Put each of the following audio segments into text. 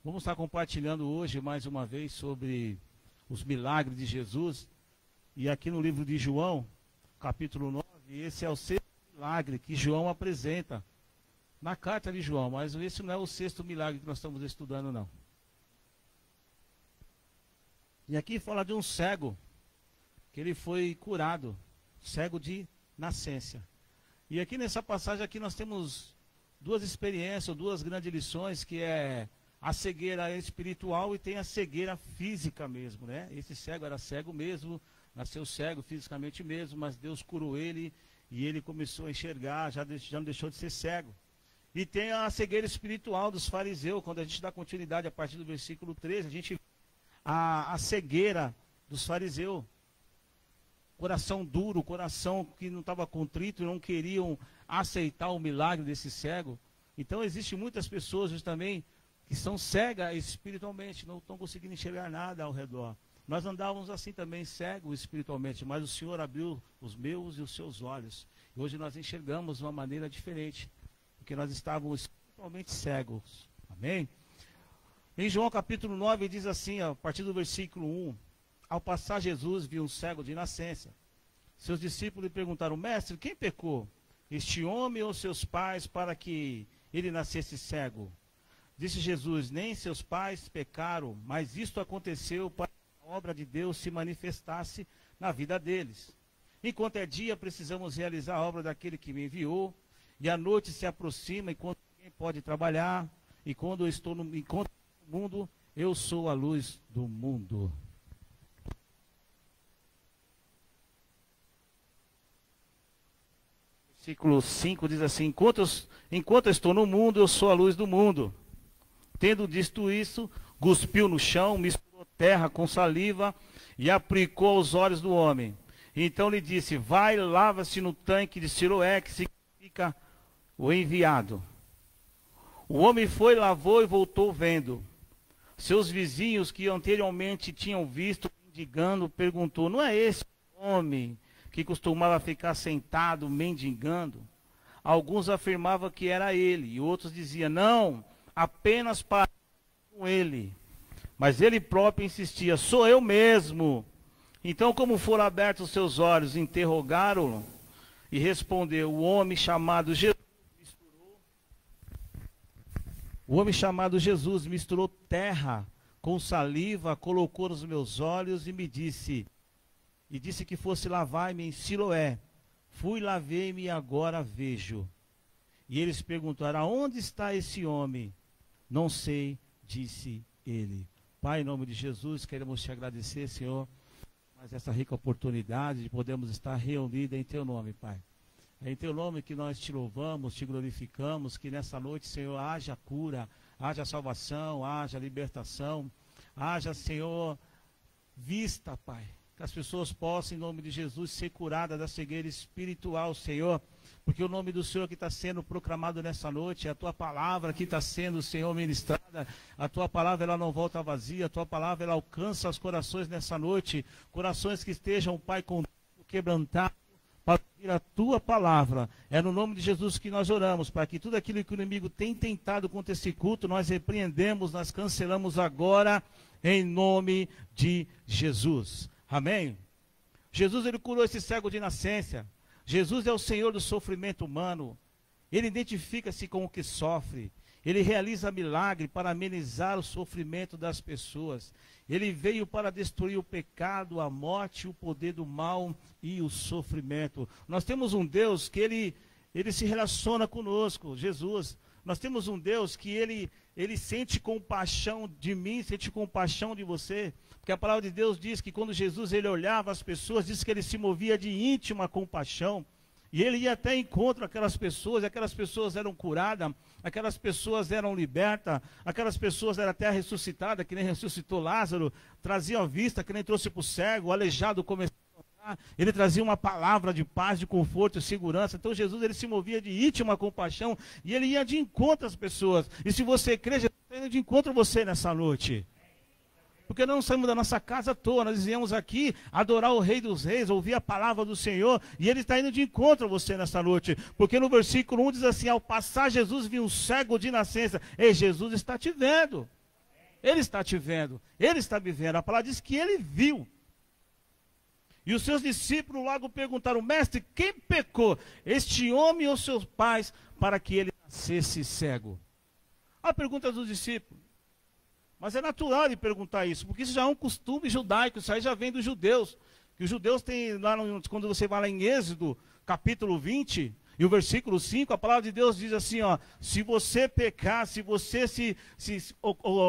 Vamos estar compartilhando hoje mais uma vez sobre os milagres de Jesus. E aqui no livro de João, capítulo 9, esse é o sexto milagre que João apresenta na carta de João, mas esse não é o sexto milagre que nós estamos estudando, não. E aqui fala de um cego, que ele foi curado, cego de nascença. E aqui nessa passagem aqui nós temos duas experiências, duas grandes lições, que é a cegueira espiritual e tem a cegueira física mesmo, né? Esse cego era cego mesmo, nasceu cego fisicamente mesmo, mas Deus curou ele e ele começou a enxergar, já não deixou de ser cego. E tem a cegueira espiritual dos fariseus, quando a gente dá continuidade a partir do versículo 13, a gente vê a cegueira dos fariseus. Coração duro, coração que não estava contrito, não queriam aceitar o milagre desse cego. Então existem muitas pessoas hoje também que são cegas espiritualmente, não estão conseguindo enxergar nada ao redor. Nós andávamos assim também, cegos espiritualmente, mas o Senhor abriu os meus e os seus olhos. E hoje nós enxergamos de uma maneira diferente, porque nós estávamos espiritualmente cegos. Amém? Em João capítulo 9 diz assim, a partir do versículo 1, ao passar Jesus viu um cego de nascença. Seus discípulos lhe perguntaram, mestre, quem pecou? Este homem ou seus pais para que ele nascesse cego? Disse Jesus, nem seus pais pecaram, mas isto aconteceu para que a obra de Deus se manifestasse na vida deles. Enquanto é dia, precisamos realizar a obra daquele que me enviou, e a noite se aproxima, enquanto ninguém pode trabalhar, e quando eu estou no mundo, eu sou a luz do mundo. Versículo 5 diz assim, enquanto eu estou no mundo, eu sou a luz do mundo. Tendo dito isso, cuspiu no chão, misturou terra com saliva e aplicou aos olhos do homem. Então lhe disse, vai, lava-se no tanque de Siloé, que significa o enviado. O homem foi, lavou e voltou vendo. Seus vizinhos, que anteriormente tinham visto mendigando, perguntou, não é esse homem que costumava ficar sentado mendigando? Alguns afirmavam que era ele, e outros diziam, não, apenas para com ele. Mas ele próprio insistia, sou eu mesmo. Então, como foram abertos os seus olhos, interrogaram-no, e respondeu, o homem chamado Jesus misturou terra com saliva, colocou nos meus olhos e me disse, que fosse lavar-me em Siloé. Fui, lavei-me e agora vejo. E eles perguntaram, aonde está esse homem? Não sei, disse ele. Pai, em nome de Jesus, queremos te agradecer, Senhor, mais essa rica oportunidade de podermos estar reunidos em teu nome, Pai. É em teu nome que nós te louvamos, te glorificamos, que nessa noite, Senhor, haja cura, haja salvação, haja libertação, haja, Senhor, vista, Pai. Que as pessoas possam, em nome de Jesus, ser curadas da cegueira espiritual, Senhor. Porque o nome do Senhor que está sendo proclamado nessa noite, a tua palavra que está sendo, Senhor, ministrada, a tua palavra ela não volta vazia, a tua palavra ela alcança os corações nessa noite, corações que estejam, Pai, com quebrantado, para ouvir a tua palavra. É no nome de Jesus que nós oramos, para que tudo aquilo que o inimigo tem tentado contra esse culto, nós repreendemos, nós cancelamos agora, em nome de Jesus. Amém? Jesus, ele curou esse cego de nascença. Jesus é o Senhor do sofrimento humano. Ele identifica-se com o que sofre. Ele realiza milagre para amenizar o sofrimento das pessoas. Ele veio para destruir o pecado, a morte, o poder do mal e o sofrimento. Nós temos um Deus que ele se relaciona conosco, Jesus. Nós temos um Deus que ele sente compaixão de mim, sente compaixão de você. Porque a palavra de Deus diz que quando Jesus ele olhava as pessoas, diz que ele se movia de íntima compaixão. E ele ia até encontro aquelas pessoas, e aquelas pessoas eram curadas, aquelas pessoas eram libertas, aquelas pessoas eram até ressuscitadas, que nem ressuscitou Lázaro, trazia a vista, que nem trouxe para o cego, o aleijado começou a andar, ele trazia uma palavra de paz, de conforto e segurança. Então Jesus ele se movia de íntima compaixão, e ele ia de encontro às pessoas. E se você crê, Jesus está indo de encontro a você nessa noite. Porque não saímos da nossa casa à toa, nós viemos aqui adorar o Rei dos Reis, ouvir a palavra do Senhor, e Ele está indo de encontro a você nessa noite. Porque no versículo 1 diz assim, ao passar Jesus viu um cego de nascença. Ei, Jesus está te vendo. Ele está te vendo, ele está me vendo. A palavra diz que ele viu. E os seus discípulos logo perguntaram: mestre, quem pecou, este homem ou seus pais, para que ele nascesse cego? A pergunta dos discípulos. Mas é natural ele perguntar isso, porque isso já é um costume judaico, isso aí já vem dos judeus. Que os judeus têm, quando você vai lá em Êxodo, capítulo 20, e o versículo 5, a palavra de Deus diz assim, ó: se você pecar, se você se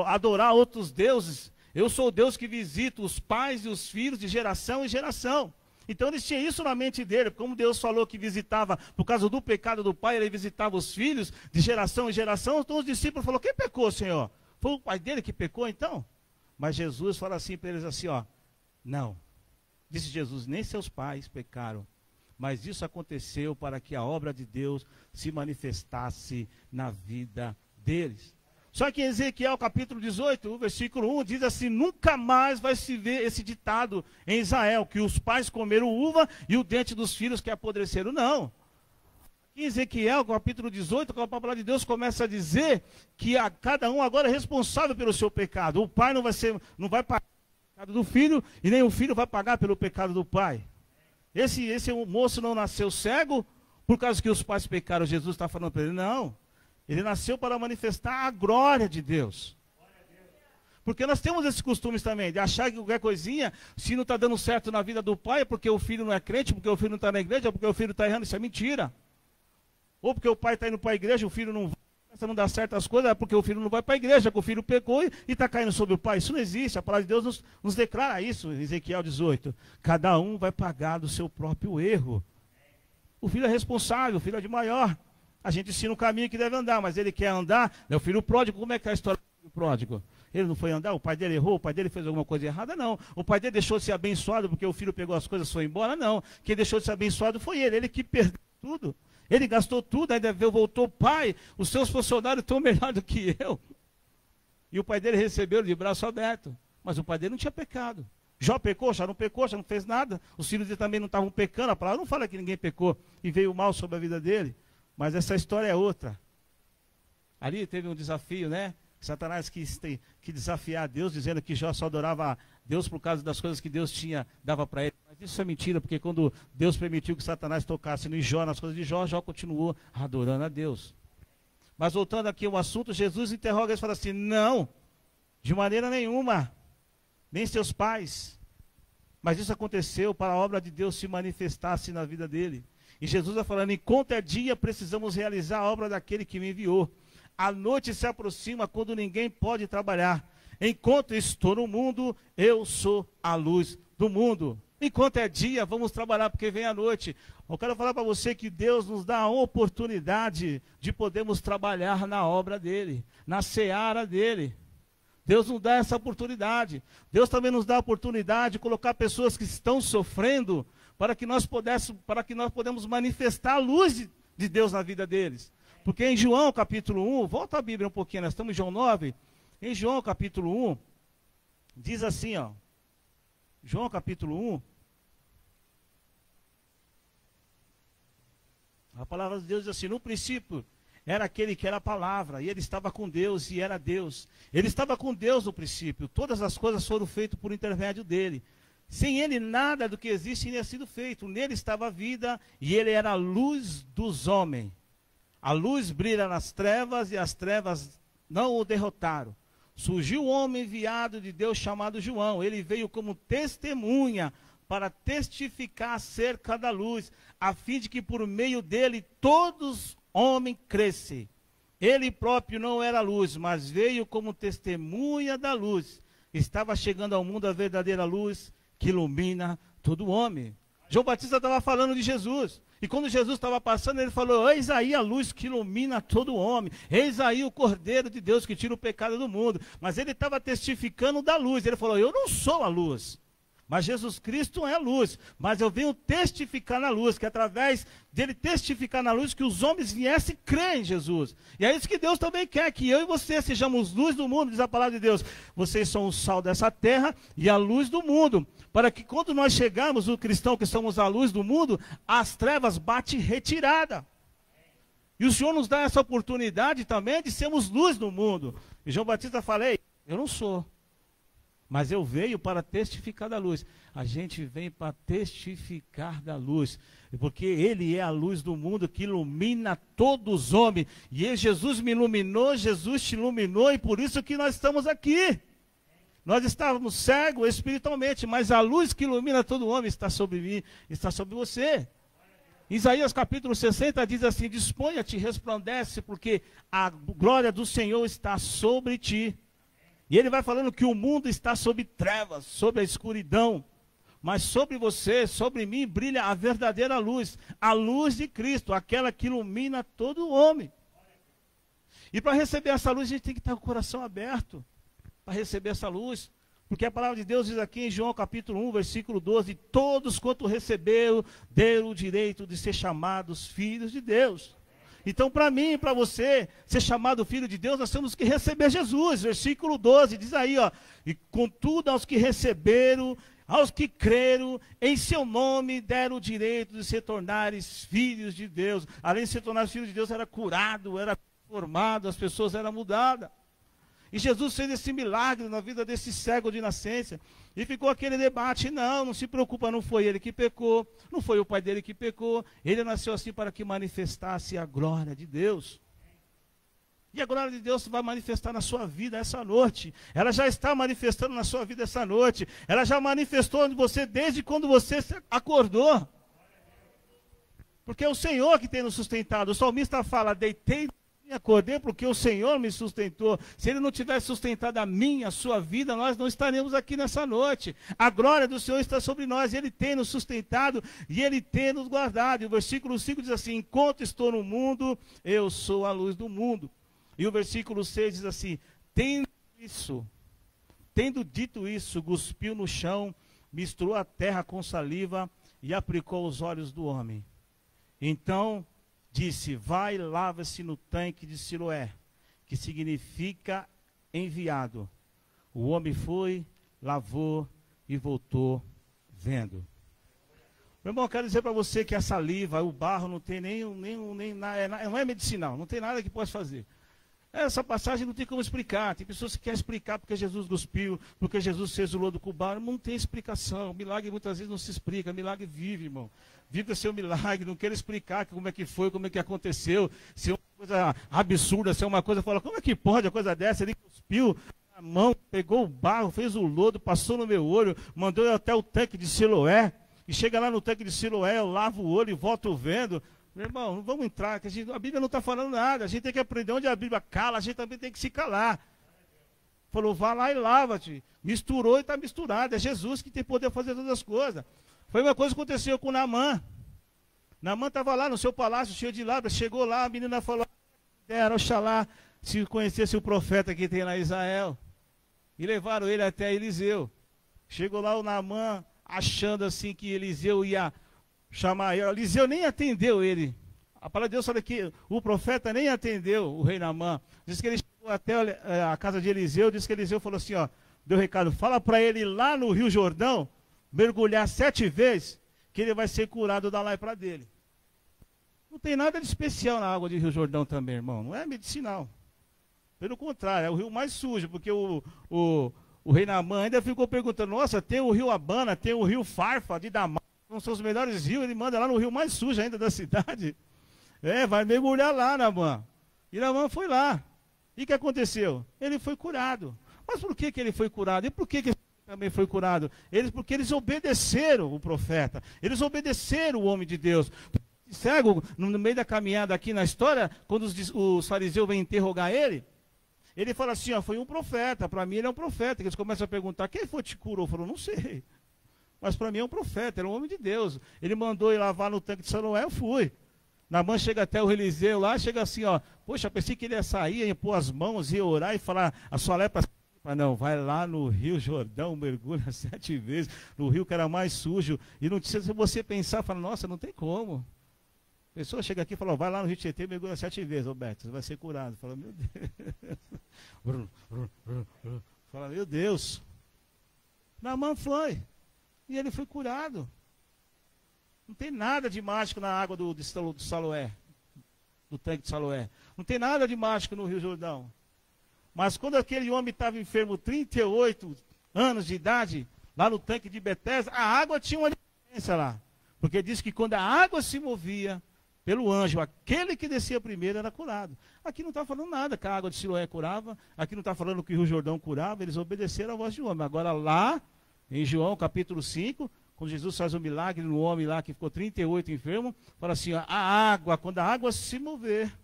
adorar outros deuses, eu sou o Deus que visita os pais e os filhos de geração em geração. Então eles tinham isso na mente dele, como Deus falou que visitava, por causa do pecado do pai, ele visitava os filhos de geração em geração. Então os discípulos falaram: quem pecou, Senhor? Foi o pai dele que pecou então? Mas Jesus fala assim para eles assim, ó: não, disse Jesus, nem seus pais pecaram, mas isso aconteceu para que a obra de Deus se manifestasse na vida deles. Só que em Ezequiel capítulo 18, o versículo 1 diz assim: nunca mais vai se ver esse ditado em Israel, que os pais comeram uva e o dente dos filhos que apodreceram. Não. Aqui em Ezequiel capítulo 18, a palavra de Deus começa a dizer que a cada um agora é responsável pelo seu pecado. O pai não vai pagar pelo pecado do filho, e nem o filho vai pagar pelo pecado do pai. Esse moço não nasceu cego por causa que os pais pecaram. Jesus está falando para ele: não. Ele nasceu para manifestar a glória de Deus. Porque nós temos esses costumes também, de achar que qualquer coisinha, se não está dando certo na vida do pai, é porque o filho não é crente, porque o filho não está na igreja, porque o filho está errando. Isso é mentira. Ou porque o pai está indo para a igreja, o filho não vai, não dá certo as coisas, é porque o filho não vai para a igreja, que o filho pecou e está caindo sobre o pai. Isso não existe. A palavra de Deus nos declara isso, em Ezequiel 18. Cada um vai pagar do seu próprio erro. O filho é responsável, o filho é de maior. A gente ensina o caminho que deve andar, mas ele quer andar. É o filho pródigo. Como é que é a história do filho pródigo? Ele não foi andar, o pai dele errou, o pai dele fez alguma coisa errada? Não. O pai dele deixou de ser abençoado porque o filho pegou as coisas e foi embora? Não. Quem deixou de ser abençoado foi ele. Ele que perdeu tudo. Ele gastou tudo, ainda voltou: pai, os seus funcionários estão melhor do que eu. E o pai dele recebeu de braço aberto. Mas o pai dele não tinha pecado. Jó pecou, já não fez nada. Os filhos dele também não estavam pecando. A palavra não fala que ninguém pecou e veio mal sobre a vida dele. Mas essa história é outra. Ali teve um desafio, né? Satanás quis desafiar Deus, dizendo que Jó só adorava a Deus por causa das coisas que Deus dava para ele. Mas isso é mentira, porque quando Deus permitiu que Satanás tocasse no Jó, nas coisas de Jó, Jó continuou adorando a Deus. Mas voltando aqui ao assunto, Jesus interroga eles e fala assim: não, de maneira nenhuma, nem seus pais. Mas isso aconteceu para a obra de Deus se manifestasse na vida dele. E Jesus está falando: enquanto é dia, precisamos realizar a obra daquele que me enviou. A noite se aproxima quando ninguém pode trabalhar. Enquanto estou no mundo, eu sou a luz do mundo. Enquanto é dia, vamos trabalhar, porque vem a noite. Eu quero falar para você que Deus nos dá a oportunidade de podermos trabalhar na obra dele, na seara dele. Deus nos dá essa oportunidade. Deus também nos dá a oportunidade de colocar pessoas que estão sofrendo, para que nós podemos manifestar a luz de Deus na vida deles. Porque em João capítulo 1, volta a Bíblia um pouquinho, nós estamos em João 9, em João capítulo 1, diz assim, ó, João capítulo 1, a palavra de Deus diz assim: no princípio era aquele que era a palavra, e ele estava com Deus e era Deus. Ele estava com Deus no princípio, todas as coisas foram feitas por intermédio dele. Sem ele nada do que existe tinha sido feito. Nele estava a vida e ele era a luz dos homens. A luz brilha nas trevas e as trevas não o derrotaram. Surgiu um homem enviado de Deus chamado João. Ele veio como testemunha para testificar acerca da luz, a fim de que por meio dele todos homens crescem. Ele próprio não era luz, mas veio como testemunha da luz. Estava chegando ao mundo a verdadeira luz que ilumina todo homem. João Batista estava falando de Jesus. E quando Jesus estava passando, ele falou: eis aí a luz que ilumina todo homem. Eis aí o Cordeiro de Deus que tira o pecado do mundo. Mas ele estava testificando da luz. Ele falou: eu não sou a luz, mas Jesus Cristo é a luz. Mas eu venho testificar na luz, que através dele testificar na luz, que os homens viessem crer em Jesus. E é isso que Deus também quer, que eu e você sejamos luz do mundo, diz a palavra de Deus. Vocês são o sal dessa terra e a luz do mundo. Para que quando nós chegarmos, o cristão que somos a luz do mundo, as trevas batem retirada. E o Senhor nos dá essa oportunidade também de sermos luz do mundo. E João Batista falei, Eu não sou. Mas eu venho para testificar da luz. A gente vem para testificar da luz. Porque Ele é a luz do mundo que ilumina todos os homens. E Jesus me iluminou, Jesus te iluminou, e por isso que nós estamos aqui. Nós estávamos cegos espiritualmente, mas a luz que ilumina todo homem está sobre mim, está sobre você. Isaías capítulo 60 diz assim: disponha-te, resplandece, porque a glória do Senhor está sobre ti. E ele vai falando que o mundo está sob trevas, sob a escuridão. Mas sobre você, sobre mim, brilha a verdadeira luz. A luz de Cristo, aquela que ilumina todo homem. E para receber essa luz, a gente tem que estar com o coração aberto. Para receber essa luz. Porque a palavra de Deus diz aqui em João capítulo 1, versículo 12: todos quanto receberam, deram o direito de ser chamados filhos de Deus. Então, para mim e para você ser chamado filho de Deus, nós temos que receber Jesus. Versículo 12 diz aí, ó: e contudo aos que receberam, aos que creram, em seu nome deram o direito de se tornarem filhos de Deus. Além de se tornar filhos de Deus, era curado, era transformado, as pessoas eram mudadas. E Jesus fez esse milagre na vida desse cego de nascença. E ficou aquele debate: não se preocupa, não foi ele que pecou, não foi o pai dele que pecou. Ele nasceu assim para que manifestasse a glória de Deus. E a glória de Deus vai manifestar na sua vida essa noite. Ela já está manifestando na sua vida essa noite. Ela já manifestou em você desde quando você acordou. Porque é o Senhor que tem nos sustentado. O salmista fala: deitei e acordei porque o Senhor me sustentou. Se Ele não tivesse sustentado a sua vida, nós não estaremos aqui nessa noite. A glória do Senhor está sobre nós. Ele tem nos sustentado e Ele tem nos guardado. E o versículo 5 diz assim: enquanto estou no mundo, eu sou a luz do mundo. E o versículo 6 diz assim: tendo dito isso, cuspiu no chão, misturou a terra com saliva e aplicou os olhos do homem. Então disse: vai e lava-se no tanque de Siloé, que significa enviado. O homem foi, lavou e voltou vendo. Meu irmão, eu quero dizer para você que a saliva, o barro, não tem não é medicinal, não tem nada que possa fazer. Essa passagem não tem como explicar. Tem pessoas que querem explicar porque Jesus cuspiu, porque Jesus fez o lodo com o barro. Não tem explicação. Milagre muitas vezes não se explica. Milagre vive, irmão. Vive o seu milagre. Não quero explicar como é que foi, como é que aconteceu. Se é uma coisa absurda, se é uma coisa, fala: como é que pode a coisa dessa? Ele cuspiu a mão, pegou o barro, fez o lodo, passou no meu olho, mandou eu até o tanque de Siloé. E chega lá no tanque de Siloé, eu lavo o olho e volto vendo. Meu irmão, não vamos entrar, que a Bíblia não está falando nada. A gente tem que aprender onde a Bíblia cala, a gente também tem que se calar. Falou: vá lá e lava-te. Misturou e está misturado. É Jesus que tem poder de fazer todas as coisas. Foi uma coisa que aconteceu com Naamã. Naamã estava lá no seu palácio, cheio de lágrimas. Chegou lá, a menina falou: oxalá, se conhecesse o profeta que tem lá em Israel. E levaram ele até Eliseu. Chegou lá o Naamã, achando assim que Eliseu ia chamar ele. Eliseu nem atendeu ele. A palavra de Deus fala que o profeta nem atendeu o rei Naamã. Diz que ele chegou até a casa de Eliseu. Diz que Eliseu falou assim: ó, deu recado: fala para ele ir lá no Rio Jordão, mergulhar 7 vezes, que ele vai ser curado da lepra dele. Não tem nada de especial na água de Rio Jordão também, irmão. Não é medicinal. Pelo contrário, é o rio mais sujo, porque o rei Naamã ainda ficou perguntando: nossa, tem o rio Abana, tem o rio Farfa de Damasco, não são os melhores rios. Ele manda lá no rio mais sujo ainda da cidade. Vai mergulhar lá, Naamã. E Naamã foi lá. E o que aconteceu? Ele foi curado. Mas por que ele foi curado? E por que ele também foi curado? Porque eles obedeceram o profeta. Eles obedeceram o homem de Deus. Cego, no meio da caminhada aqui na história, quando os fariseus vêm interrogar ele fala assim: ó, foi um profeta. Para mim ele é um profeta. Eles começam a perguntar: quem foi que te curou? Falou: não sei. Mas para mim é um profeta, ele é um homem de Deus. Ele mandou ir lavar no tanque de Siloé, eu fui. Naamã chega até o Eliseu lá, chega assim: ó, poxa, pensei que ele ia sair, ia pôr as mãos, ia orar e falar: a sua lepra. Não, vai lá no Rio Jordão, mergulha 7 vezes, no rio que era mais sujo. E não precisa você pensar, fala: nossa, não tem como. A pessoa chega aqui e fala: vai lá no Rio Tietê, mergulha 7 vezes, Roberto, você vai ser curado. Fala: meu Deus. Fala: meu Deus. Naamã foi. E ele foi curado. Não tem nada de mágico na água do Siloé, do tanque de Siloé. Não tem nada de mágico no Rio Jordão. Mas quando aquele homem estava enfermo, 38 anos de idade, lá no tanque de Betesda, a água tinha uma diferença lá. Porque diz que quando a água se movia pelo anjo, aquele que descia primeiro era curado. Aqui não está falando nada que a água de Siloé curava, aqui não está falando que o Rio Jordão curava, eles obedeceram à voz de homem. Agora lá, em João capítulo 5, quando Jesus faz um milagre no homem lá que ficou 38 enfermo, fala assim, ó, a água, quando a água se mover,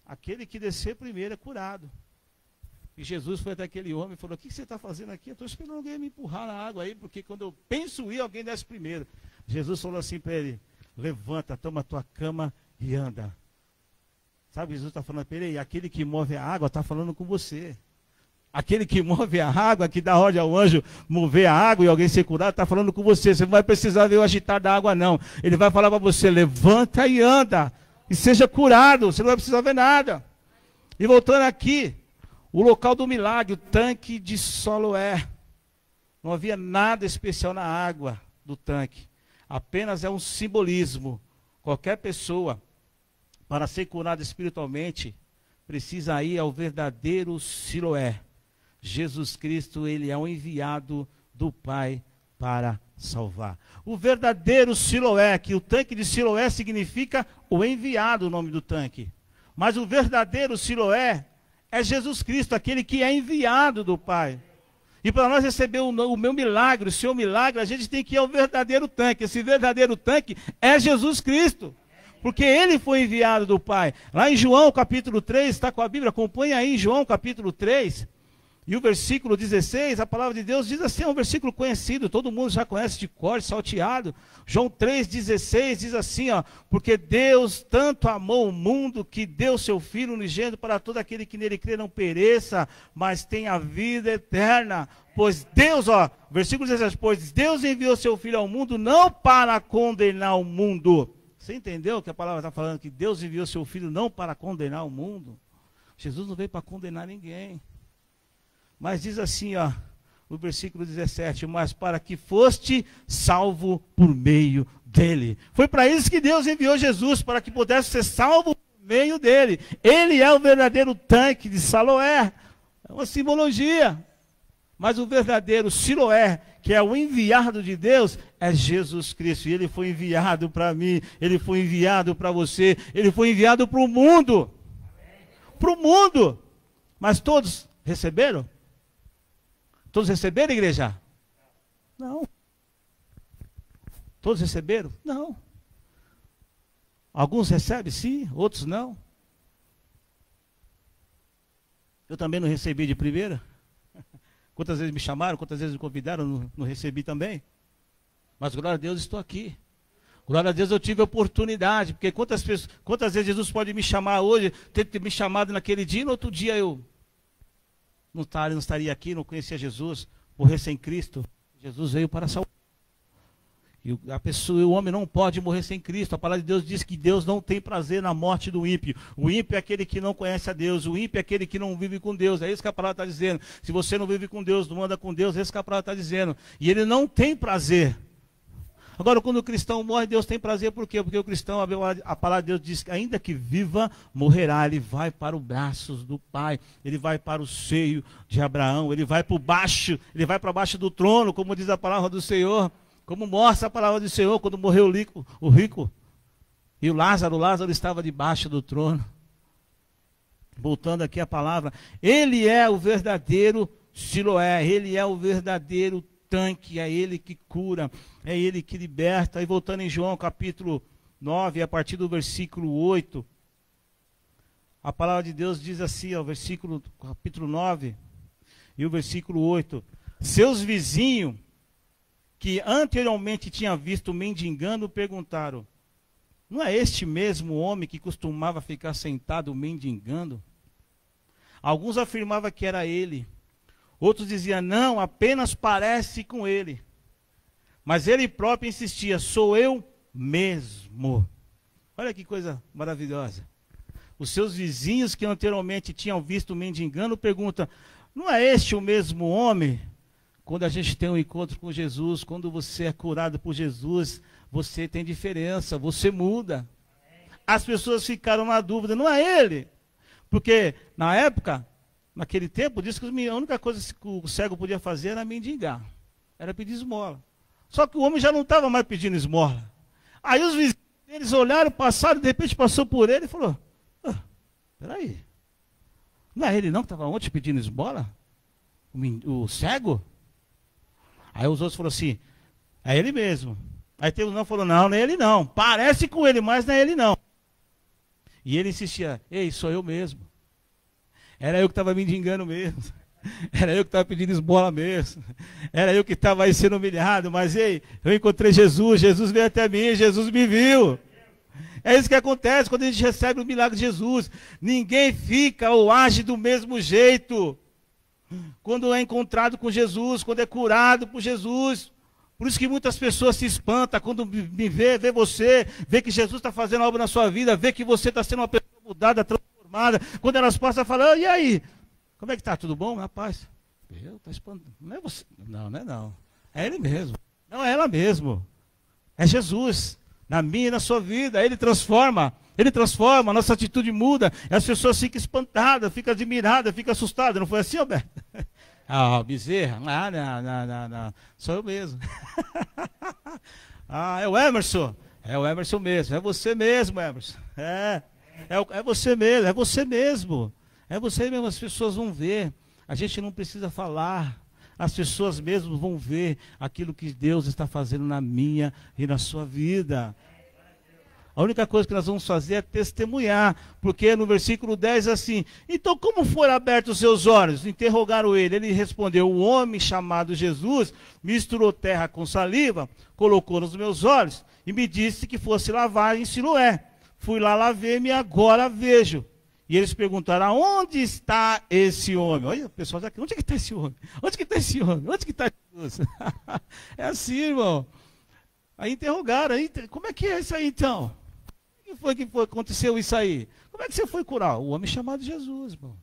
aquele que descer primeiro é curado. E Jesus foi até aquele homem e falou, o que você está fazendo aqui? Eu estou esperando alguém me empurrar na água aí, porque quando eu penso ir, alguém desce primeiro. Jesus falou assim para ele, levanta, toma a tua cama e anda. Sabe, Jesus está falando para ele, aquele que move a água está falando com você. Aquele que move a água, que dá ordem ao anjo mover a água e alguém ser curado, está falando com você. Você não vai precisar ver o agitar da água, não. Ele vai falar para você, levanta e anda. E seja curado, você não vai precisar ver nada. E voltando aqui, o local do milagre, o tanque de Siloé. Não havia nada especial na água do tanque. Apenas é um simbolismo. Qualquer pessoa, para ser curada espiritualmente, precisa ir ao verdadeiro Siloé. Jesus Cristo, ele é o enviado do Pai para salvar. O verdadeiro Siloé, que o tanque de Siloé significa o enviado, o nome do tanque. Mas o verdadeiro Siloé é Jesus Cristo, aquele que é enviado do Pai. E para nós receber o meu milagre, o seu milagre, a gente tem que ir ao verdadeiro tanque. Esse verdadeiro tanque é Jesus Cristo. Porque ele foi enviado do Pai. Lá em João capítulo 3, está com a Bíblia? Acompanha aí em João capítulo 3. E o versículo 16, a palavra de Deus diz assim, é um versículo conhecido, todo mundo já conhece de cor, salteado. João 3,16 diz assim, ó, porque Deus tanto amou o mundo que deu seu Filho unigênito para todo aquele que nele crê não pereça, mas tenha vida eterna. Pois Deus, ó, versículo 17, pois Deus enviou seu Filho ao mundo não para condenar o mundo. Você entendeu que a palavra está falando que Deus enviou seu Filho não para condenar o mundo? Jesus não veio para condenar ninguém. Mas diz assim, ó, no versículo 17, mas para que foste salvo por meio dele. Foi para isso que Deus enviou Jesus, para que pudesse ser salvo por meio dele. Ele é o verdadeiro tanque de Siloé. É uma simbologia. Mas o verdadeiro Siloé, que é o enviado de Deus, é Jesus Cristo. E ele foi enviado para mim, ele foi enviado para você, ele foi enviado para o mundo. Para o mundo. Mas todos receberam? Todos receberam, igreja? Não. Todos receberam? Não. Alguns recebem, sim, outros não. Eu também não recebi de primeira. Quantas vezes me chamaram, quantas vezes me convidaram, não recebi também. Mas glória a Deus, estou aqui. Glória a Deus, eu tive a oportunidade. Porque quantas vezes Jesus pode me chamar hoje, ter me chamado naquele dia, e no outro dia eu não estaria aqui, não conhecia Jesus, morrer sem Cristo. Jesus veio para salvar. E a pessoa, o homem não pode morrer sem Cristo. A palavra de Deus diz que Deus não tem prazer na morte do ímpio. O ímpio é aquele que não conhece a Deus. O ímpio é aquele que não vive com Deus. É isso que a palavra está dizendo. Se você não vive com Deus, não anda com Deus, é isso que a palavra está dizendo. E ele não tem prazer. Agora, quando o cristão morre, Deus tem prazer, por quê? Porque o cristão, a palavra de Deus diz que ainda que viva, morrerá. Ele vai para os braços do Pai, ele vai para o seio de Abraão, ele vai para baixo, ele vai para baixo do trono, como diz a palavra do Senhor, como mostra a palavra do Senhor, quando morreu o rico, e o Lázaro estava debaixo do trono. Voltando aqui a palavra, ele é o verdadeiro Siloé, ele é o verdadeiro tanque, é ele que cura, é ele que liberta. E voltando em João capítulo 9, a partir do versículo 8, a palavra de Deus diz assim, ó, capítulo 9 e o versículo 8, seus vizinhos, que anteriormente tinham visto mendigando, perguntaram, não é este mesmo homem que costumava ficar sentado mendigando? Alguns afirmavam que era ele. Outros diziam, não, apenas parece com ele. Mas ele próprio insistia, sou eu mesmo. Olha que coisa maravilhosa. Os seus vizinhos que anteriormente tinham visto mendigando perguntam, não é este o mesmo homem? Quando a gente tem um encontro com Jesus, quando você é curado por Jesus, você tem diferença, você muda. As pessoas ficaram na dúvida, não é ele? Porque na época, Naquele tempo, disse que a única coisa que o cego podia fazer era mendigar. Era pedir esmola. Só que o homem já não estava mais pedindo esmola. Aí os vizinhos deles olharam, passaram, de repente passou por ele e falou, peraí, não é ele não que estava ontem pedindo esmola? O cego? Aí os outros falaram assim, é ele mesmo. Aí teve um não falou, não é ele não. Parece com ele, mas não é ele não. E ele insistia, ei, sou eu mesmo. Era eu que estava mendigando mesmo. Era eu que estava pedindo esmola mesmo. Era eu que estava aí sendo humilhado. Mas ei, eu encontrei Jesus. Jesus veio até mim. Jesus me viu. É isso que acontece quando a gente recebe o milagre de Jesus. Ninguém fica ou age do mesmo jeito. Quando é encontrado com Jesus, quando é curado por Jesus. Por isso que muitas pessoas se espantam quando me vê você, vê que Jesus está fazendo algo na sua vida, vê que você está sendo uma pessoa mudada, transformada. Quando elas passam, falam, e aí? Como é que está? Tudo bom? Rapaz, está espantando. Não é você. Não é não. É ele mesmo. Não é ela mesmo. É Jesus. Na minha e na sua vida. Ele transforma. Ele transforma. A nossa atitude muda. E as pessoas ficam espantadas, ficam admiradas, ficam assustadas. Não foi assim, Alberto? Bezerra? Não. Sou eu mesmo. É o Emerson. É o Emerson mesmo. É você mesmo, Emerson. É você mesmo. É você mesmo. É você mesmo, as pessoas vão ver. A gente não precisa falar. As pessoas mesmo vão ver aquilo que Deus está fazendo na minha e na sua vida. A única coisa que nós vamos fazer é testemunhar. Porque no versículo 10 assim, então como foram abertos os seus olhos? Interrogaram ele. Ele respondeu, o homem chamado Jesus misturou terra com saliva, colocou nos meus olhos e me disse que fosse lavar em Siloé. Fui lá, lavei-me e agora vejo. E eles perguntaram, aonde está esse homem? Olha, o pessoal já, onde é que está esse homem? Onde que está esse homem? Onde que está Jesus? É assim, irmão. Aí interrogaram, como é que é isso aí então? Como que aconteceu isso aí? Como é que você foi curar? O homem chamado Jesus, irmão.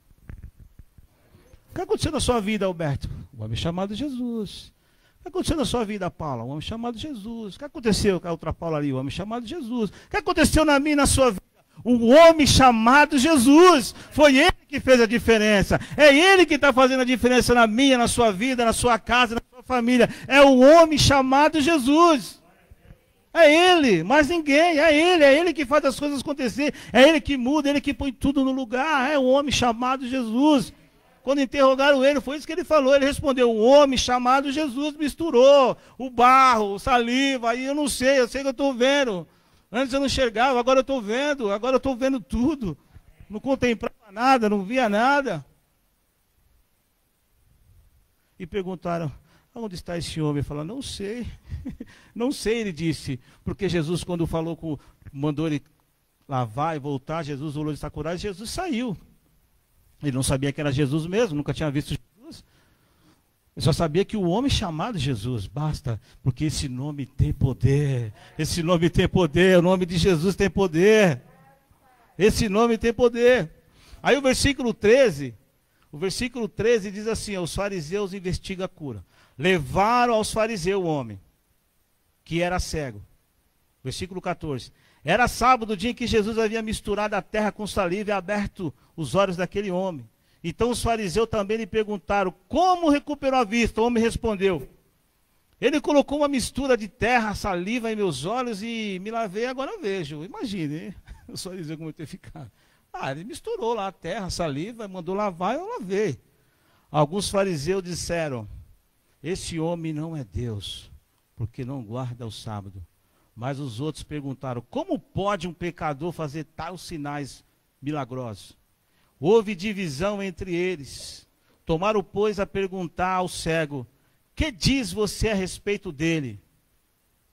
O que aconteceu na sua vida, Alberto? O homem chamado Jesus. O que aconteceu na sua vida, Paula? O homem chamado Jesus. O que aconteceu com a outra Paula ali? O homem chamado Jesus. O que aconteceu na minha e na sua vida? O homem chamado Jesus. Foi ele que fez a diferença. É ele que está fazendo a diferença na minha, na sua vida, na sua casa, na sua família. É o homem chamado Jesus. É ele, mais ninguém. É ele que faz as coisas acontecer. É ele que muda, ele que põe tudo no lugar. É o homem chamado Jesus. Quando interrogaram ele, foi isso que ele falou. Ele respondeu, o homem chamado Jesus misturou o barro, o saliva. Aí eu sei que eu estou vendo. Antes eu não enxergava, agora eu estou vendo tudo. Não contemplava nada, não via nada. E perguntaram, onde está esse homem? Ele falou, não sei. Não sei, ele disse. Porque Jesus, quando mandou ele lavar e voltar, Jesus olhou, ele está curado, e Jesus saiu. Ele não sabia que era Jesus mesmo, nunca tinha visto Jesus. Ele só sabia que o homem chamado Jesus, basta, porque esse nome tem poder. Esse nome tem poder, o nome de Jesus tem poder. Esse nome tem poder. Aí o versículo 13 diz assim, os fariseus investigam a cura. Levaram aos fariseus o homem, que era cego. Versículo 14. Era sábado, o dia em que Jesus havia misturado a terra com saliva e aberto os olhos daquele homem. Então os fariseus também lhe perguntaram, como recuperou a vista? O homem respondeu, ele colocou uma mistura de terra, saliva em meus olhos e me lavei, agora eu vejo. Imagine, hein? Os fariseus como ter ficado. Ele misturou lá a terra, saliva, mandou lavar e eu lavei. Alguns fariseus disseram, esse homem não é Deus, porque não guarda o sábado. Mas os outros perguntaram, como pode um pecador fazer tais sinais milagrosos? Houve divisão entre eles. Tomaram, pois, a perguntar ao cego, que diz você a respeito dele?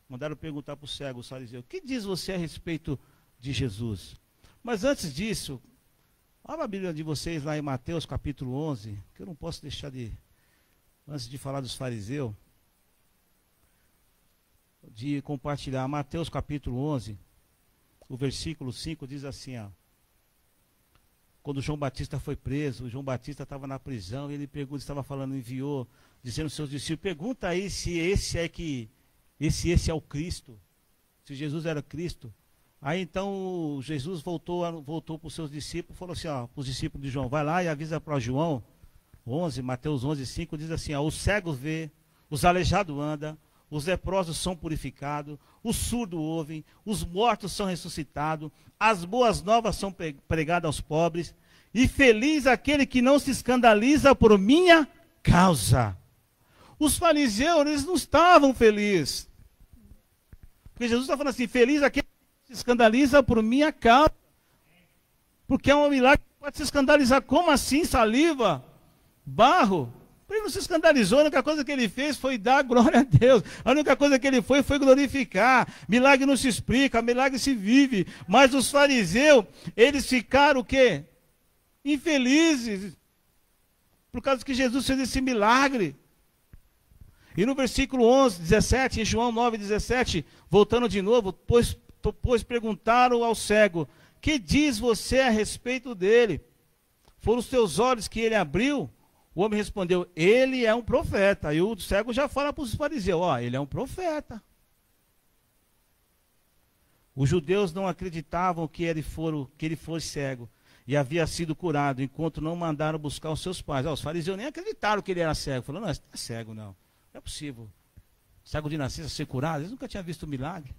Mandaram perguntar para o cego, o fariseu, que diz você a respeito de Jesus? Mas antes disso, abra a Bíblia de vocês lá em Mateus capítulo 11, que eu não posso deixar antes de falar dos fariseus, de compartilhar. Mateus capítulo 11, o versículo 5 diz assim, quando João Batista foi preso, João Batista estava na prisão, e ele enviou, dizendo aos seus discípulos, pergunta aí se esse é o Cristo, se Jesus era Cristo. Aí então Jesus voltou para os seus discípulos, falou assim, ó, para os discípulos de João, vai lá e avisa para João 11, Mateus 11:5, diz assim, ó, os cegos vê, os aleijados andam, os leprosos são purificados, os surdos ouvem, os mortos são ressuscitados, as boas novas são pregadas aos pobres, e feliz aquele que não se escandaliza por minha causa. Os fariseus, eles não estavam felizes. Porque Jesus está falando assim, feliz aquele que se escandaliza por minha causa. Porque é um milagre que pode se escandalizar. Como assim, saliva? Barro? Ele não se escandalizou, a única coisa que ele fez foi dar glória a Deus. A única coisa que ele foi glorificar. Milagre não se explica, milagre se vive. Mas os fariseus, eles ficaram o quê? Infelizes. Por causa que Jesus fez esse milagre. E no versículo 11, 17, em João 9, 17, voltando de novo, pois perguntaram ao cego, que diz você a respeito dele? Foram os teus olhos que ele abriu? O homem respondeu, ele é um profeta. E o cego já fala para os fariseus, ó, ele é um profeta. Os judeus não acreditavam que ele fosse cego e havia sido curado, enquanto não mandaram buscar os seus pais. Ó, os fariseus nem acreditaram que ele era cego. Falaram, não, não é cego não. Não é possível. Cego de nascença ser curado? Eles nunca tinham visto um milagre.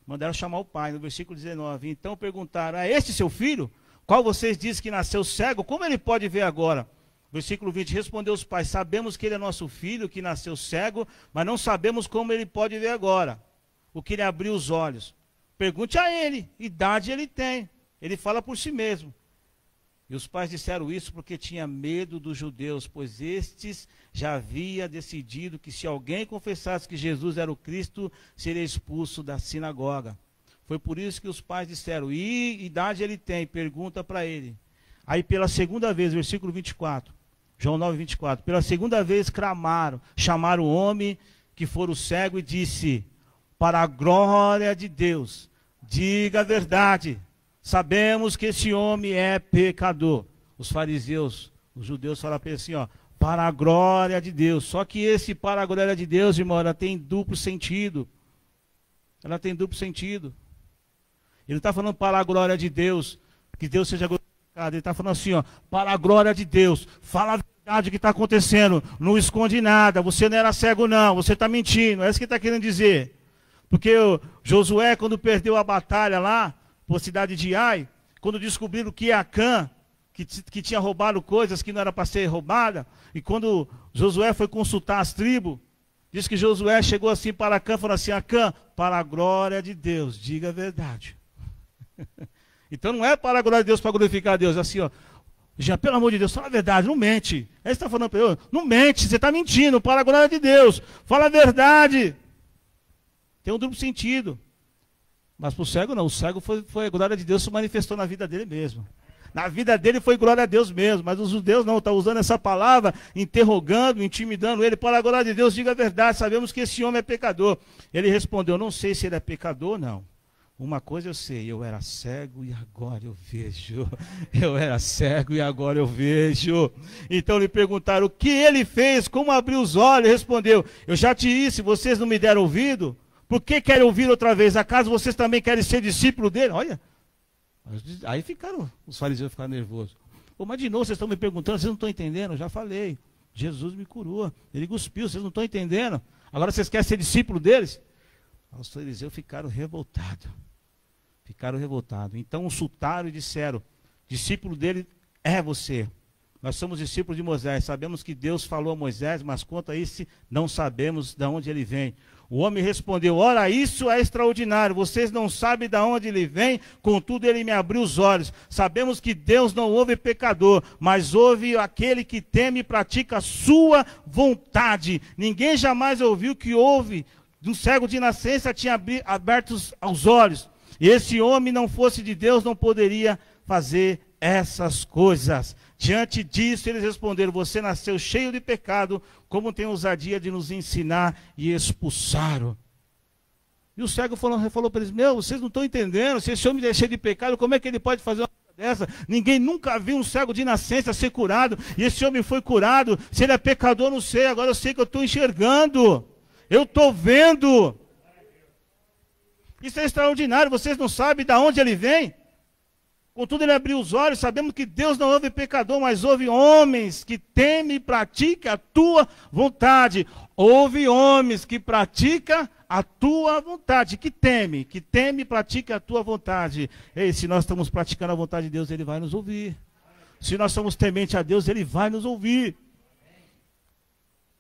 Mandaram chamar o pai, no versículo 19. Então perguntaram, é este seu filho? Qual vocês dizem que nasceu cego? Como ele pode ver agora? Versículo 20, respondeu os pais, sabemos que ele é nosso filho, que nasceu cego, mas não sabemos como ele pode ver agora. O que lhe abriu os olhos. Pergunte a ele, idade ele tem. Ele fala por si mesmo. E os pais disseram isso porque tinha medo dos judeus, pois estes já havia decidido que se alguém confessasse que Jesus era o Cristo, seria expulso da sinagoga. Foi por isso que os pais disseram, e idade ele tem? Pergunta para ele. Aí pela segunda vez, versículo 24, João 9, 24, pela segunda vez clamaram, chamaram o homem que fora o cego e disse, para a glória de Deus, diga a verdade. Sabemos que esse homem é pecador. Os fariseus, os judeus falam para ele assim, ó, para a glória de Deus. Só que esse para a glória de Deus, irmão, ela tem duplo sentido. Ela tem duplo sentido. Ele não está falando para a glória de Deus, que Deus seja glorificado. Ele está falando assim, ó, para a glória de Deus. Fala a verdade que está acontecendo. Não esconde nada. Você não era cego não, você está mentindo. É isso que ele está querendo dizer. Porque Josué, quando perdeu a batalha lá, por cidade de Ai, quando descobriram que Acã, que tinha roubado coisas que não era para ser roubada, e quando Josué foi consultar as tribos, diz que Josué chegou assim para Acã e falou assim, Acã, para a glória de Deus, diga a verdade. Então não é para a glória de Deus, para glorificar a Deus, é assim, ó, já, pelo amor de Deus, fala a verdade, não mente. Aí você está falando para ele, não mente, você está mentindo, para a glória de Deus, fala a verdade. Tem um duplo sentido. Mas para o cego não, o cego foi a glória de Deus se manifestou na vida dele mesmo. Na vida dele foi glória a Deus mesmo, mas os judeus não, estão usando essa palavra, interrogando, intimidando ele, para a glória de Deus, diga a verdade, sabemos que esse homem é pecador. Ele respondeu, não sei se ele é pecador ou não. Uma coisa eu sei, eu era cego e agora eu vejo. Eu era cego e agora eu vejo. Então lhe perguntaram, o que ele fez, como abriu os olhos? Ele respondeu, eu já te disse, vocês não me deram ouvido? Por que querem ouvir outra vez? Acaso vocês também querem ser discípulo dele? Olha, aí os fariseus ficaram nervosos. Pô, mas de novo vocês estão me perguntando, vocês não estão entendendo? Eu já falei, Jesus me curou, ele cuspiu, vocês não estão entendendo? Agora vocês querem ser discípulo deles? Os fariseus ficaram revoltados. Então consultaram e disseram, discípulo dele é você. Nós somos discípulos de Moisés, sabemos que Deus falou a Moisés, mas quanto a isso, não sabemos de onde ele vem. O homem respondeu, ora, isso é extraordinário, vocês não sabem de onde ele vem, contudo ele me abriu os olhos. Sabemos que Deus não ouve pecador, mas ouve aquele que teme e pratica a sua vontade. Ninguém jamais ouviu que houve, de um cego de nascença tinha aberto os olhos. E esse homem não fosse de Deus, não poderia fazer essas coisas. Diante disso, eles responderam, você nasceu cheio de pecado, como tem ousadia de nos ensinar, e expulsaram. E o cego falou para eles, vocês não estão entendendo, se esse homem é cheio de pecado, como é que ele pode fazer uma coisa dessa? Ninguém nunca viu um cego de nascença ser curado, e esse homem foi curado. Se ele é pecador, não sei, agora eu sei que eu estou enxergando, eu estou vendo. Isso é extraordinário, vocês não sabem de onde ele vem? Contudo, ele abriu os olhos, sabemos que Deus não ouve pecador, mas ouve homens que temem e praticam a tua vontade. Ouve homens que praticam a tua vontade, que teme e pratica a tua vontade. Ei, se nós estamos praticando a vontade de Deus, ele vai nos ouvir. Se nós somos tementes a Deus, ele vai nos ouvir.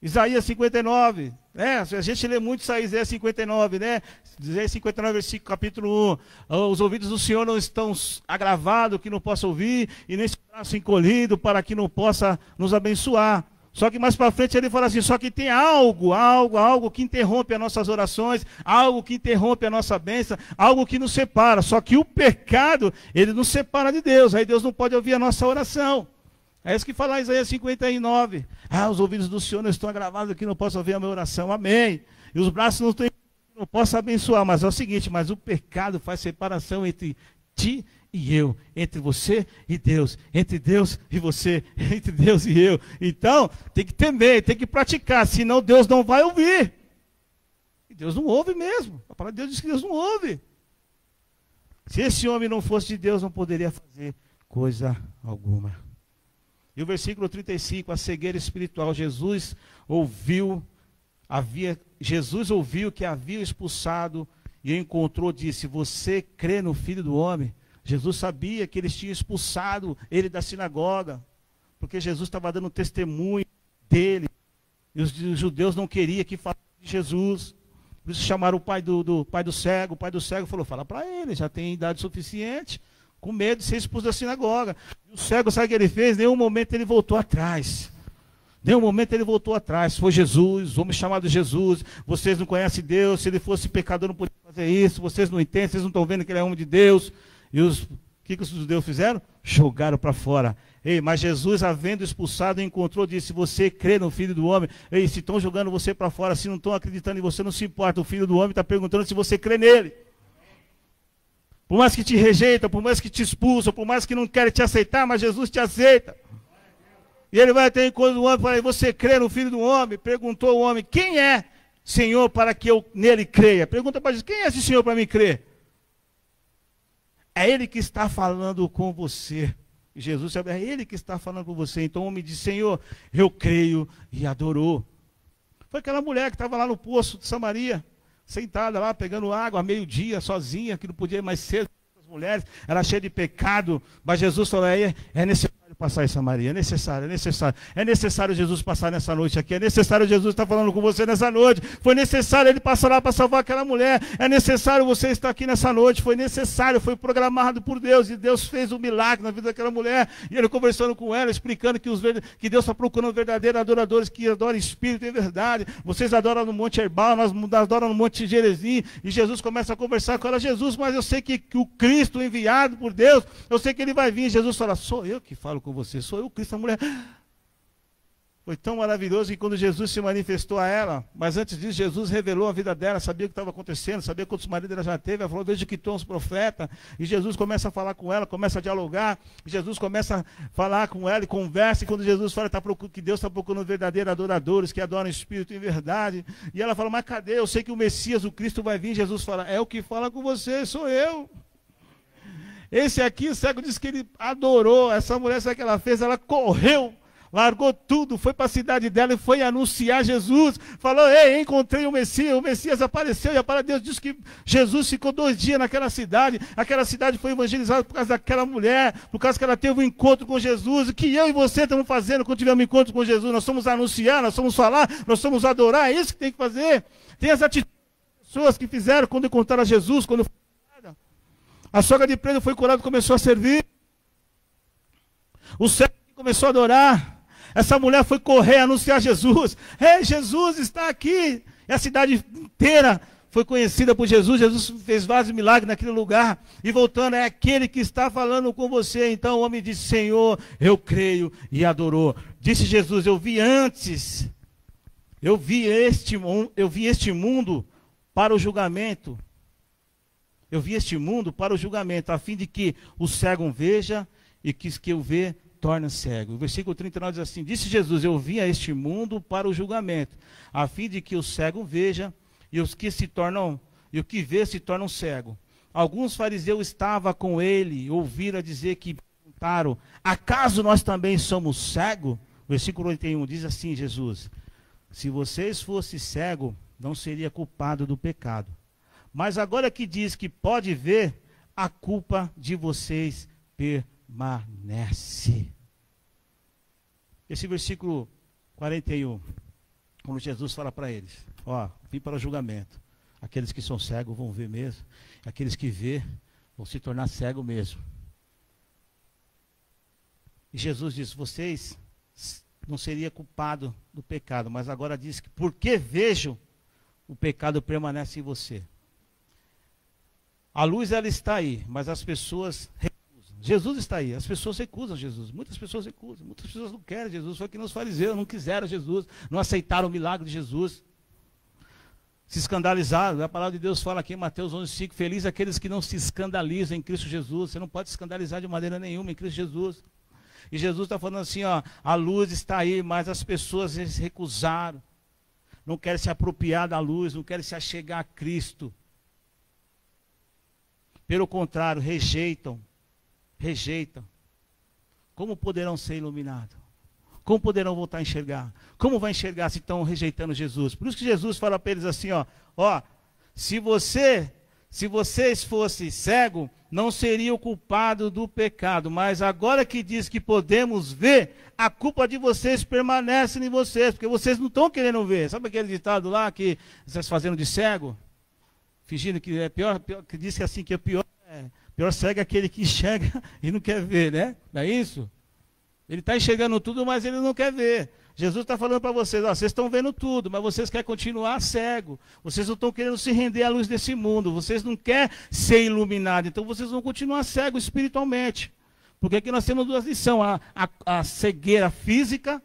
Isaías 59, né? A gente lê muito Isaías 59, né? Isaías 59, versículo, capítulo 1. Os ouvidos do Senhor não estão agravados, que não possa ouvir, e nem seu braço encolhido, para que não possa nos abençoar. Só que mais para frente ele fala assim, só que tem algo que interrompe as nossas orações, algo que interrompe a nossa bênção, algo que nos separa. Só que o pecado, ele nos separa de Deus, aí Deus não pode ouvir a nossa oração. É isso que fala Isaías 59. Os ouvidos do Senhor não estão agravados, que não posso ouvir a minha oração. Amém. E os braços não estão, não posso abençoar. Mas é o seguinte, mas o pecado faz separação entre ti e eu, entre você e Deus, entre Deus e você, entre Deus e eu. Então, tem que temer, tem que praticar, senão Deus não vai ouvir. E Deus não ouve mesmo. A palavra de Deus diz que Deus não ouve. Se esse homem não fosse de Deus, não poderia fazer coisa alguma. E o versículo 35, a cegueira espiritual. Jesus ouviu que havia expulsado e encontrou, disse, você crê no Filho do Homem? Jesus sabia que eles tinham expulsado ele da sinagoga, porque Jesus estava dando testemunho dele, e os judeus não queriam que falasse de Jesus. Por isso chamaram o pai do cego. O pai do cego falou, fala para ele, já tem idade suficiente, com medo de ser expulso da sinagoga. E o cego, sabe o que ele fez? Nenhum momento ele voltou atrás. Nenhum momento ele voltou atrás. Foi Jesus, homem chamado Jesus. Vocês não conhecem Deus. Se ele fosse pecador, não podia fazer isso. Vocês não entendem, vocês não estão vendo que ele é homem de Deus. E o que os judeus fizeram? Jogaram para fora. Ei, mas Jesus, havendo expulsado, encontrou, disse, você crê no Filho do Homem? Ei, se estão jogando você para fora, se não estão acreditando em você, não se importa. O Filho do Homem está perguntando se você crê nele. Por mais que te rejeitam, por mais que te expulsam, por mais que não querem te aceitar, mas Jesus te aceita. E ele vai ter encontro do homem e fala, você crê no Filho do Homem? Perguntou o homem, quem é Senhor para que eu nele creia? Pergunta para Jesus, quem é esse Senhor para mim crer? É ele que está falando com você. E Jesus sabe, é ele que está falando com você. Então o homem disse, Senhor, eu creio, e adorou. Foi aquela mulher que estava lá no poço de Samaria, sentada lá, pegando água, a meio-dia, sozinha, que não podia ir mais cedo. As mulheres, era cheia de pecado, mas Jesus falou, é necessário passar em Samaria, é necessário Jesus passar nessa noite aqui, é necessário Jesus estar falando com você nessa noite, foi necessário ele passar lá para salvar aquela mulher, é necessário você estar aqui nessa noite, foi necessário, foi programado por Deus, e Deus fez um milagre na vida daquela mulher, e ele conversando com ela, explicando que Deus está procurando verdadeiros adoradores, que adoram espírito e verdade. Vocês adoram no Monte Herbal, nós adoramos no Monte Gerezim, e Jesus começa a conversar com ela, Jesus, mas eu sei que o Cristo enviado por Deus, eu sei que ele vai vir. Jesus fala, sou eu que falo com você, sou eu, Cristo. A mulher foi tão maravilhoso que quando Jesus se manifestou a ela, mas antes disso Jesus revelou a vida dela, sabia o que estava acontecendo, sabia quantos maridos ela já teve. Ela falou, veja que estão os profetas, e Jesus começa a falar com ela, começa a dialogar, e Jesus começa a falar com ela e conversa, e quando Jesus fala que Deus está procurando verdadeiros adoradores, que adoram espírito em verdade, e ela fala, mas cadê? Eu sei que o Messias, o Cristo vai vir. Jesus fala, é o que fala com você, sou eu. Esse aqui, o cego disse que ele adorou. Essa mulher, sabe o que ela fez? Ela correu, largou tudo, foi para a cidade dela e foi anunciar Jesus. Falou, ei, encontrei o Messias apareceu. E a palavra de Deus diz que Jesus ficou 2 dias naquela cidade. Aquela cidade foi evangelizada por causa daquela mulher, por causa que ela teve um encontro com Jesus. O que eu e você estamos fazendo quando tivermos um encontro com Jesus? Nós somos anunciar, nós somos falar, nós somos adorar. É isso que tem que fazer. Tem as atitudes das pessoas que fizeram quando encontraram Jesus, quando a sogra de Pedro foi curada e começou a servir. O cego começou a adorar. Essa mulher foi correr anunciar Jesus. Ei, Jesus está aqui. E a cidade inteira foi conhecida por Jesus. Jesus fez vários milagres naquele lugar. E voltando, é aquele que está falando com você. Então o homem disse, Senhor, eu creio, e adorou. Disse Jesus, eu vi este mundo para o julgamento. Eu vi este mundo para o julgamento, a fim de que o cego veja e que o vê torna cego. O versículo 39 diz assim, disse Jesus, eu vim a este mundo para o julgamento, a fim de que o cego veja e os que se tornam, e o que vê se torna um cego. Alguns fariseus estavam com ele, ouviram dizer que perguntaram: acaso nós também somos cegos? Versículo 81 diz assim: Jesus: se vocês fossem cegos, não seria culpado do pecado. Mas agora que diz que pode ver, a culpa de vocês permanece. Esse versículo 41, quando Jesus fala para eles: ó, vim para o julgamento. Aqueles que são cegos vão ver mesmo. Aqueles que vê vão se tornar cegos mesmo. E Jesus diz: vocês não seriam culpados do pecado, mas agora diz que porque vejam, o pecado permanece em você. A luz, ela está aí, mas as pessoas recusam. Jesus está aí, as pessoas recusam Jesus. Muitas pessoas recusam, muitas pessoas não querem Jesus. Foi que nos fariseus não quiseram Jesus, não aceitaram o milagre de Jesus. Se escandalizaram. A palavra de Deus fala aqui em Mateus 11:5, feliz aqueles que não se escandalizam em Cristo Jesus. Você não pode se escandalizar de maneira nenhuma em Cristo Jesus. E Jesus está falando assim, ó, a luz está aí, mas as pessoas recusaram. Não querem se apropriar da luz, não querem se achegar a Cristo. Pelo contrário, rejeitam. Como poderão ser iluminados? Como poderão voltar a enxergar? Como vai enxergar se estão rejeitando Jesus? Por isso que Jesus fala para eles assim, ó, se vocês fossem cegos, não seriam culpados do pecado, mas agora que diz que podemos ver, a culpa de vocês permanece em vocês, porque vocês não estão querendo ver. Sabe aquele ditado lá que vocês fazendo de cego? Fingindo que é pior, que diz que assim que é pior cego é aquele que enxerga e não quer ver, né? Não é isso? Ele está enxergando tudo, mas ele não quer ver. Jesus está falando para vocês, ó, vocês estão vendo tudo, mas vocês querem continuar cego. Vocês não estão querendo se render à luz desse mundo. Vocês não querem ser iluminados. Então vocês vão continuar cegos espiritualmente. Porque aqui nós temos duas lições. A cegueira física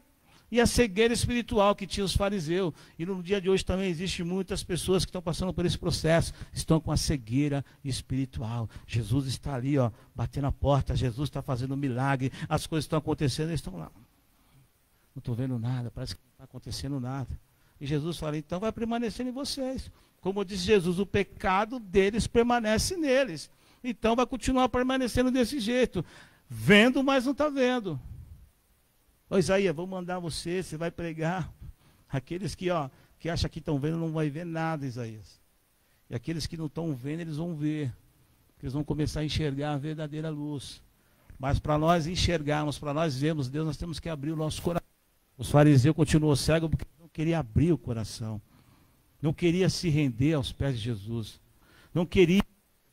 e a cegueira espiritual que tinha os fariseus. E no dia de hoje também existem muitas pessoas que estão passando por esse processo. Estão com a cegueira espiritual. Jesus está ali, ó, batendo a porta. Jesus está fazendo um milagre. As coisas estão acontecendo, eles estão lá. Não estou vendo nada, parece que não está acontecendo nada. E Jesus fala, então vai permanecer em vocês. Como disse Jesus, o pecado deles permanece neles. Então vai continuar permanecendo desse jeito. Vendo, mas não está vendo. Ô Isaías, vou mandar você vai pregar. Aqueles que acham que estão vendo não vai ver nada, Isaías. E aqueles que não estão vendo, eles vão ver. Eles vão começar a enxergar a verdadeira luz. Mas para nós enxergarmos, para nós vermos Deus, nós temos que abrir o nosso coração. Os fariseus continuou cegos porque não queria abrir o coração. Não queria se render aos pés de Jesus. Não queria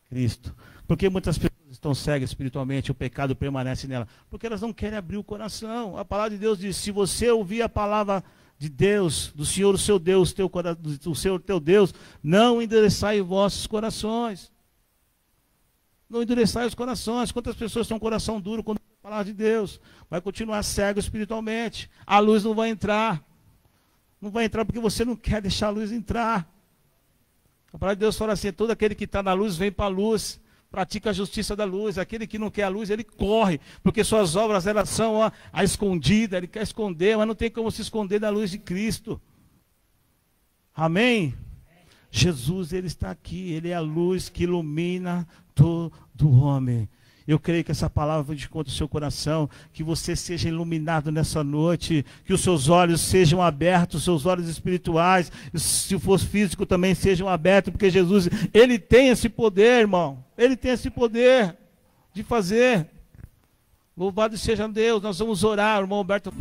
Cristo. Porque muitas pessoas estão cegas espiritualmente, o pecado permanece nela. Porque elas não querem abrir o coração. A palavra de Deus diz, se você ouvir a palavra de Deus, do Senhor, o seu Deus, teu Deus, não endereçai vossos corações. Não endereçai os corações. Quantas pessoas têm um coração duro quando a palavra de Deus? Vai continuar cego espiritualmente. A luz não vai entrar. Não vai entrar porque você não quer deixar a luz entrar. A palavra de Deus fala assim, todo aquele que está na luz vem para a luz. Pratica a justiça da luz. Aquele que não quer a luz, ele corre. Porque suas obras, elas são a escondida. Ele quer esconder, mas não tem como se esconder da luz de Cristo. Amém? Jesus, ele está aqui. Ele é a luz que ilumina todo homem. Eu creio que essa palavra vai de conta do seu coração, que você seja iluminado nessa noite, que os seus olhos sejam abertos, os seus olhos espirituais, se for físico também sejam abertos, porque Jesus, ele tem esse poder, irmão, ele tem esse poder de fazer. Louvado seja Deus, nós vamos orar, irmão Alberto.